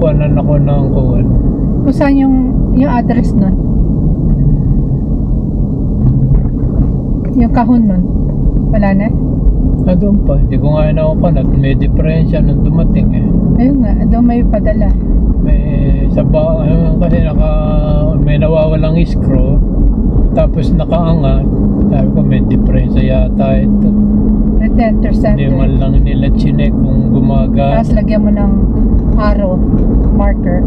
kuhanan ako ng kuhan. Kung saan yung address nun? Yung kahon nun? Wala na? Doon pa, hindi ko nga inawakan at may diferensya nung dumating eh. Ayun nga, doon may padala. May kasi may nawawalang screw, tapos nakaangat. Sabi ko may diferensya yata ito. Return to Hindi sender. man lang nila chinek kung gumagana. Tapos lagyan mo ng arrow, marker.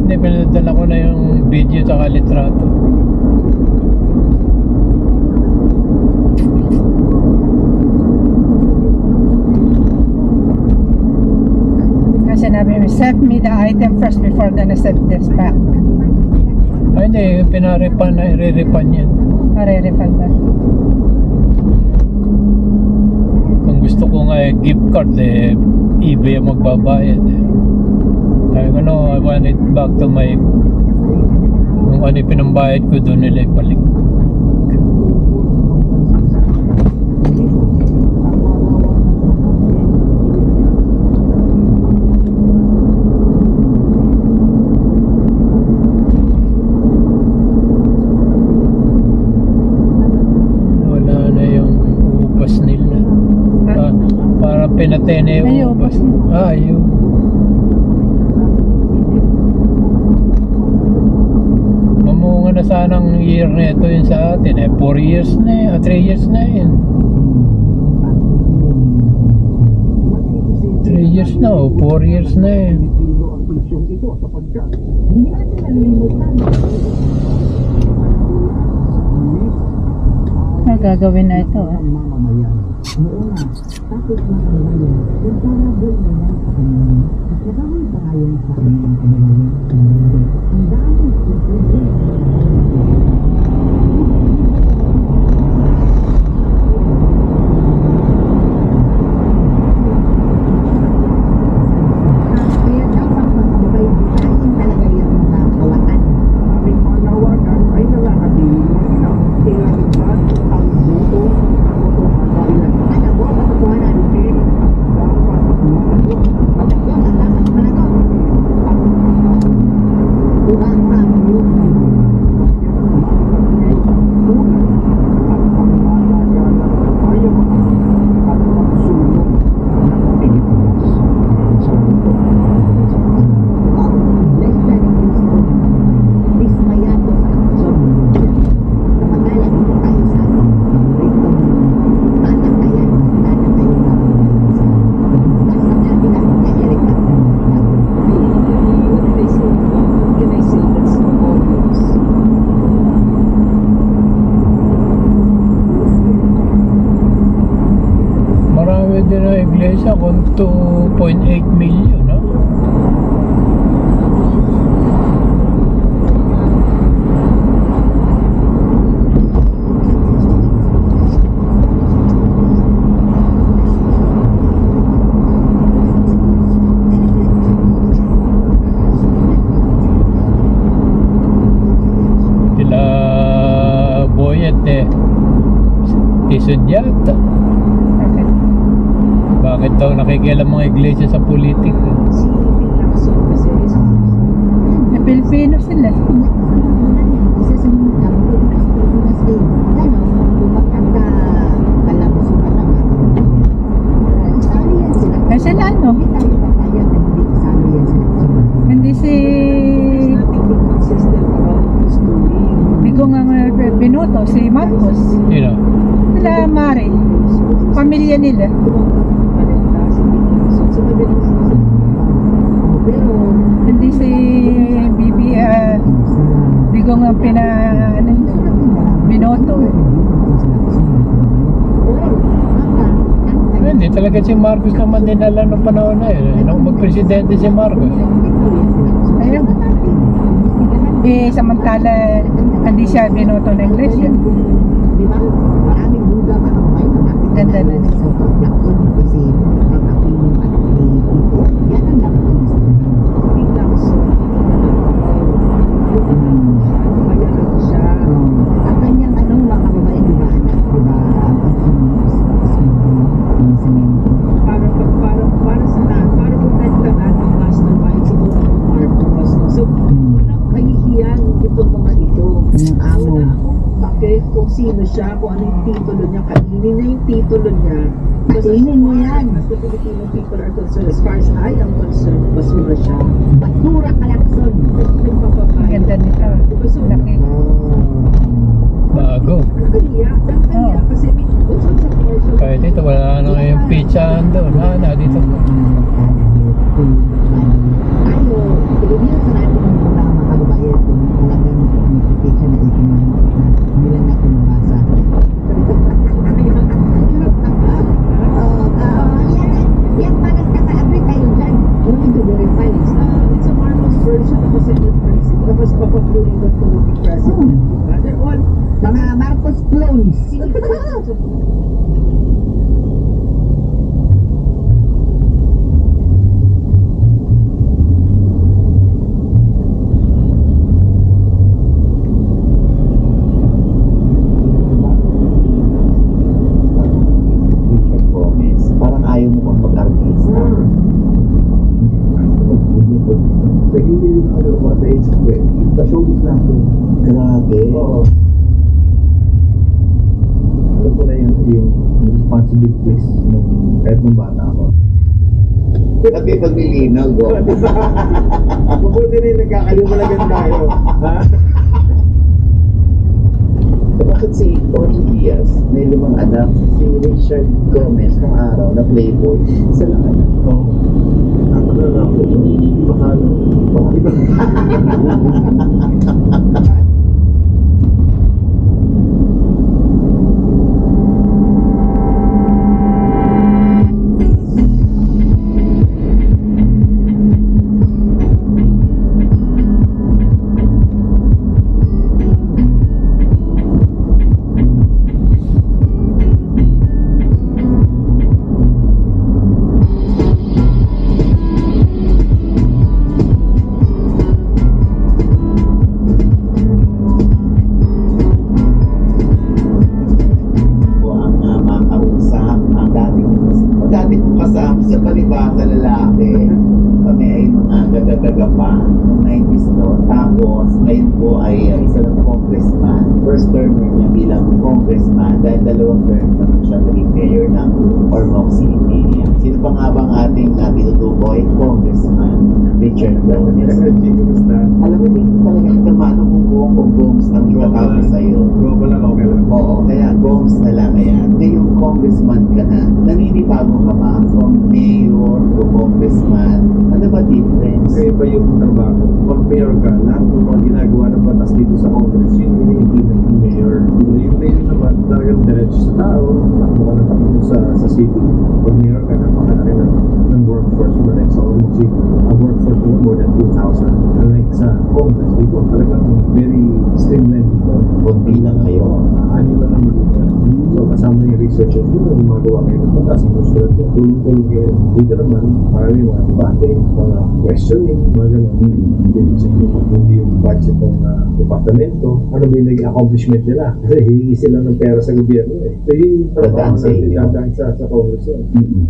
Hindi, pinadala ko na yung video sa litrato. Kasi sinabi mo, send me the item first before gonna send this back. Ay hindi, pinaripan na, iriripan yan. Pare-refund ba? Kung gusto ko nga gift card eBay ang magbabayad Sabi ko no, I want it back to my yung ano yung pinambayad ko doon nila ibalik. Wala na yung ubas nila. Para pinatene Ay, yung ubas. Yun. Mamunga na sanang year na ito yun sa atin 4 years na 3 years na yun. 3 years na 4 years na yun. Ano gagawin na ito? Din na iglesia kung 2.8 million, no? Sila Boyet isod yata. Bakit daw nakikialam mga iglesia sa politika? Pilipino sila. Eh sila ano? Hindi si Bigong ang binuto, si Marcos. Sino? Sila Mari. Pamilya nila. Hindi si Bibi Bigong ang binoto Hindi talaga si Marcos naman dinala ng panahon na nung magpresidente si Marcos. ayun samantala hindi siya binoto ng iglesia. Ganda na nito. sino siya, kung ano yung titulo niya, kainin niya yung titulo niya. Kainin mo yan. As the Filipino people are concerned, as far as I am concerned, basura siya. Basura kalakson. Ang ganda nito. So, Laki. Bago. nakakahiya. Nakakahiya kasi may sa commercial. Kahit ito, wala na yung pizza doon. Na dito po. Tayo, pilihan sa natin ng mga makabayan kung talagang pizza na itinanong hindi lang natin mabasa. Yan parang naka-agree tayo dyan. You need to verify it's a Marcos version of a Senate president, of a Florida Philippine president. They're all Mga Marcos clones. Richard Gomez. Parang ayaw mo kang mag-artista. Sa showbiz na ako. Grabe. Oo. Alam ko na yung responsibilities kahit nung bata ako. Grabe paglilinaw, go. Mabuti rin nagkakaliwalagan tayo. Ha? Bakit si Tony Diaz, may 5 anak, si Richard Gomez ng araw na playboy, isa lang anak. Oo. Ako na lang ako. Mahalo. O ang makausap, ang dati kong kasama sa palibasa lalaki. Kami ay mga gagagaga pa noong 90s noon. Tapos, ngayon po ay isa ng congressman. First term niya bilang congressman dahil 2 term naman siya naging mayor ng Ormoc City. Sino pa nga bang ating tinutukoy? Congressman Richard Gomez. Alam mo, hindi talaga kita maano kung Gomes ang itatawag sa'yo. Go lang, okay lang. Oo, kaya Gomes na lang yan. Ngayon, congressman ka na. Naninibago ka ba from mayor to congressman? Ano ba difference? Kaya ba yung trabaho? Pag mayor ka, lahat ng mga ginagawa ng batas dito sa Congress, yun yung ini-implement ng mayor. Yung mayor naman, talagang diretso sa tao, takbo ka na takbo sa city. Pag mayor ka, napakalaki ng workforce mo rin sa Ormoc City. Ang workforce mo more than 2,000. Unlike sa Congress, dito talagang very streamlined dito. Kunti lang kayo. Ano na naman dito. So kasama yung researchers dito, gumagawa kayo ng batas, susunod mo, tulong-tulong kayo. Dito naman, marami mga debate, mga questioning, mga ganun. Hindi yung budget ng departamento, ano ba yung naging accomplishment nila? Kasi hihingi sila ng pera sa gobyerno eh. So yun yung trabaho Dadaan sa natin, inyo. dadaan sa Congress yun.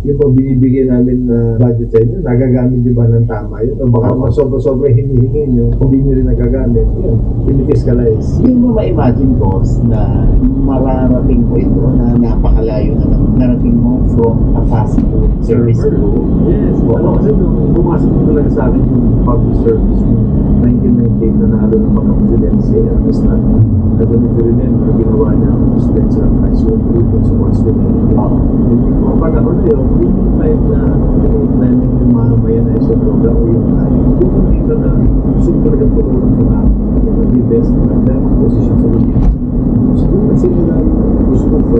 Yung pag binibigyan namin na budget sa inyo, nagagamit nyo ba ng tama yun? O baka sobra-sobra hinihingi nyo, hindi nyo rin nagagamit. Yun, pinifiscalize. Hindi mo ma-imagine, boss, na mararating ko ito na napakalayo na narating mo from a fast food service group. Yes. Ano kasi nung pumasok ko talaga sa akin yung public service yung 1998 na nalo ng pagka-presidency at this time. I don't know if you remember, ginawa niya ang presidency ng high school group sa Boston. Yung panahon na yun, yun yung time na planning yung mamamayan na isa program o yung kung dito na gusto ko talaga tutulong sa tao. The best na ang position sa gobyerno. So, kasi nila gusto ko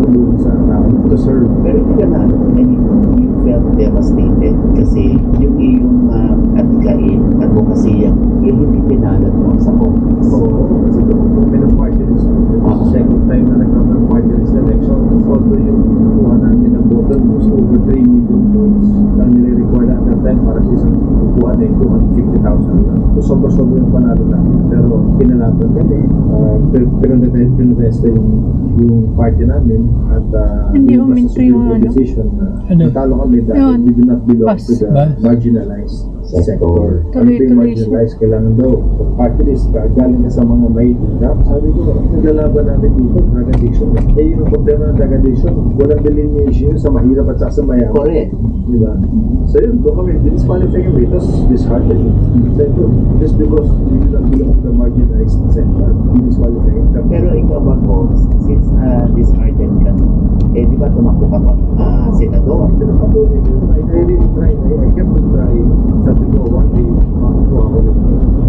tulong sa tao to serve. Pero hindi ka na, I mean, you felt devastated kasi yung iyong atikain, advokasya, yung hindi pinalat mo sa Congress. Oo, kasi kung party list, sa second time na nagkaroon ng party list election, although yung nakuha namin ng voter was over 3 million votes na nire-record at that time para sa isang upuan ano yung 250,000 lang. So, sobra-sobra yung panalo namin. Pero kinalaban kami, pinutesta yung party namin at Hindi yung huminto yung ano? decision na Ano? natalo kami dahil Yun. we do not belong Bus. to the Bus. marginalized sector. Ano Tuloy-tuloy yung marginalized? Kailangan daw, party list ka, galing ka sa mga mahihirap. Sabi ko, naglalaban namin dito, drug addiction. Eh, yung problema ng drug addiction, walang delineation yun sa mahirap at sa mayaman. Correct. Diba? So yun, doon kami, disqualify kami. It was disheartening. So ito, just because we do not belong to the marginalized sector, disqualify kami. Pero ikaw ba po, since disheartened ka, eh di ba tumakbo ka pa senador? Pinapatuloy ko yun. I really tried. I kept on trying. Sabi ko, one day, makakuha ako rin.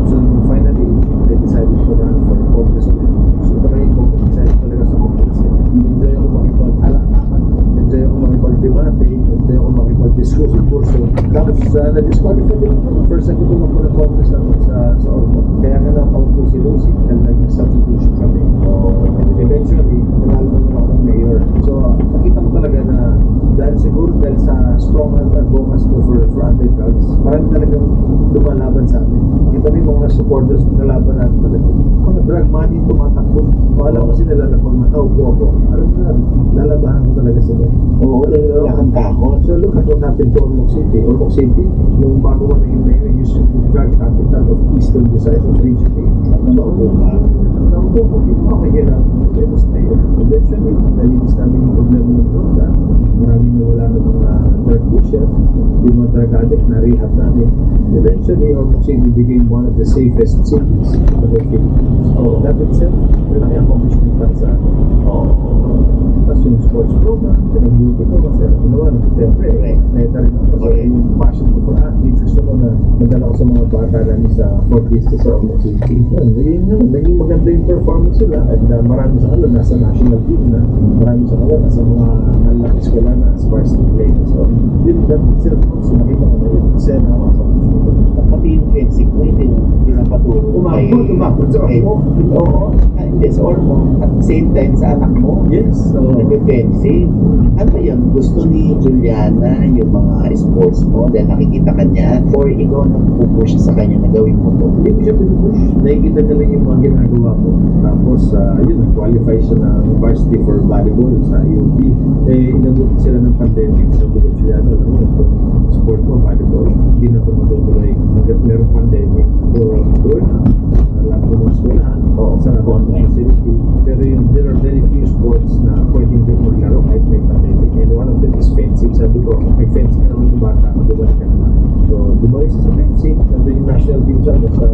So finally, I decided to run for Congress ulit. So try ko, decided talaga sa Congress. Enjoy ako makipag-alakakan. Enjoy ako makipag-debate. Enjoy ako makipag-discuss. Kurso. Tapos na-disqualify din ako. First time ko tumakbo ng Congress sa Ormond. Kaya nga napaupo si Lucy. Dahil nag-substitution kami. And eventually, nanalo naman ako ng mayor. So nakita ko talaga na dahil siguro dahil sa strong advocacy ko for anti-drugs, marami talagang lumalaban sa amin. Kita mo yung mga supporters na laban natin talaga. Mga drug money tumatakbo. Alam kasi nila na pag nakaupo ako, alam na, lalabahan ko talaga sila. Oo, wala kang takot. So look at what happened to Ormoc City. Ormoc City, nung bago ko naging mayor, used to be the drug capital of Eastern Visayas of Region 8. Nakaupo ka. Nakaupo ko, hindi ko makikita. Mas mayor. Eventually, nalinis namin yung problema ng droga. Maraming nawala ng mga drug pusher. Yung mga drug addict na rehab namin. Eventually, Ormoc City became one of the safest cities in the Philippines. So that itself, malaki accomplishment para sa akin. Tapos yung sports program, pinag-duty ko kasi ginawa naman. Siyempre, neta rin ako kasi yung passion ko for athletes. Gusto ko na madala ko sa mga bata namin sa Fort Vista sa Ormoc City. Naging maganda yung performance sila at marami sa kanila nasa national team na, marami sa kanila nasa mga malaki eskwela na as varsity players. So, yun, that itself, nakita ko na yun. Kasi Pati yung fencing mo, hindi pinapaturo. Umabot sa ako. Oo. Hindi, sa Ormoc. At the same time, sa anak mo, Yes, so, nag-fencing. Ano yun? Gusto ni Juliana yung mga sports mo dahil nakikita ka niya or ikaw nagpupush sa kanya na gawin mo to? hindi ko siya pinupush. Nakikita niya lang yung mga ginagawa ko. Tapos, yun, nag-qualify siya ng varsity for volleyball sa UP. Eh, inabot sila ng pandemic. So, bulit siya na, sport mo, volleyball. Hindi na ito matutuloy. Hanggat merong pandemic. So, doon na. Lahat ko ng eskwelahan. Sa nabang facility. Pero yung, there are very few sports na pwedeng doon maglaro kahit may pandemic. And one of them is fencing. Sabi ko, may fencing ka naman yung bata. Bumalik ka naman. So, bumalik siya sa fencing. Nandun yung national team siya sa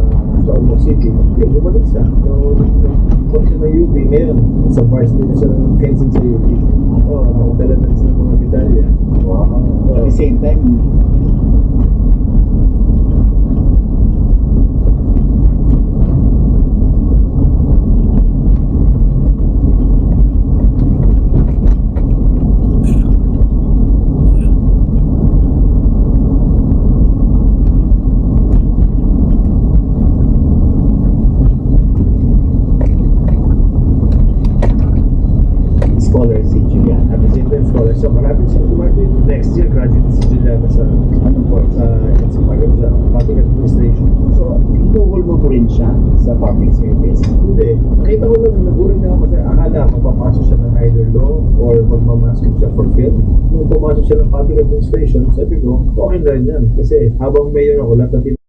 Ormoc City. Okay, bumalik siya. So, nag-report siya ng UP. Ngayon, sa varsity na siya ng fencing sa UP. Nakutala na siya ng mga medalya. At the same time, scholar si Juliana. At the same time, scholar siya. Marami siya graduate. Next year, graduate si Juliana sa public administration. So, inuhol mo rin siya sa public service. Hindi. Nakita ko lang, nagulat niya ako kasi akala mapapasok siya ng either law or magmamasok siya for film. Nung pumasok siya ng public administration, sabi ko, okay na rin yan. Kasi habang mayor ako, lahat ng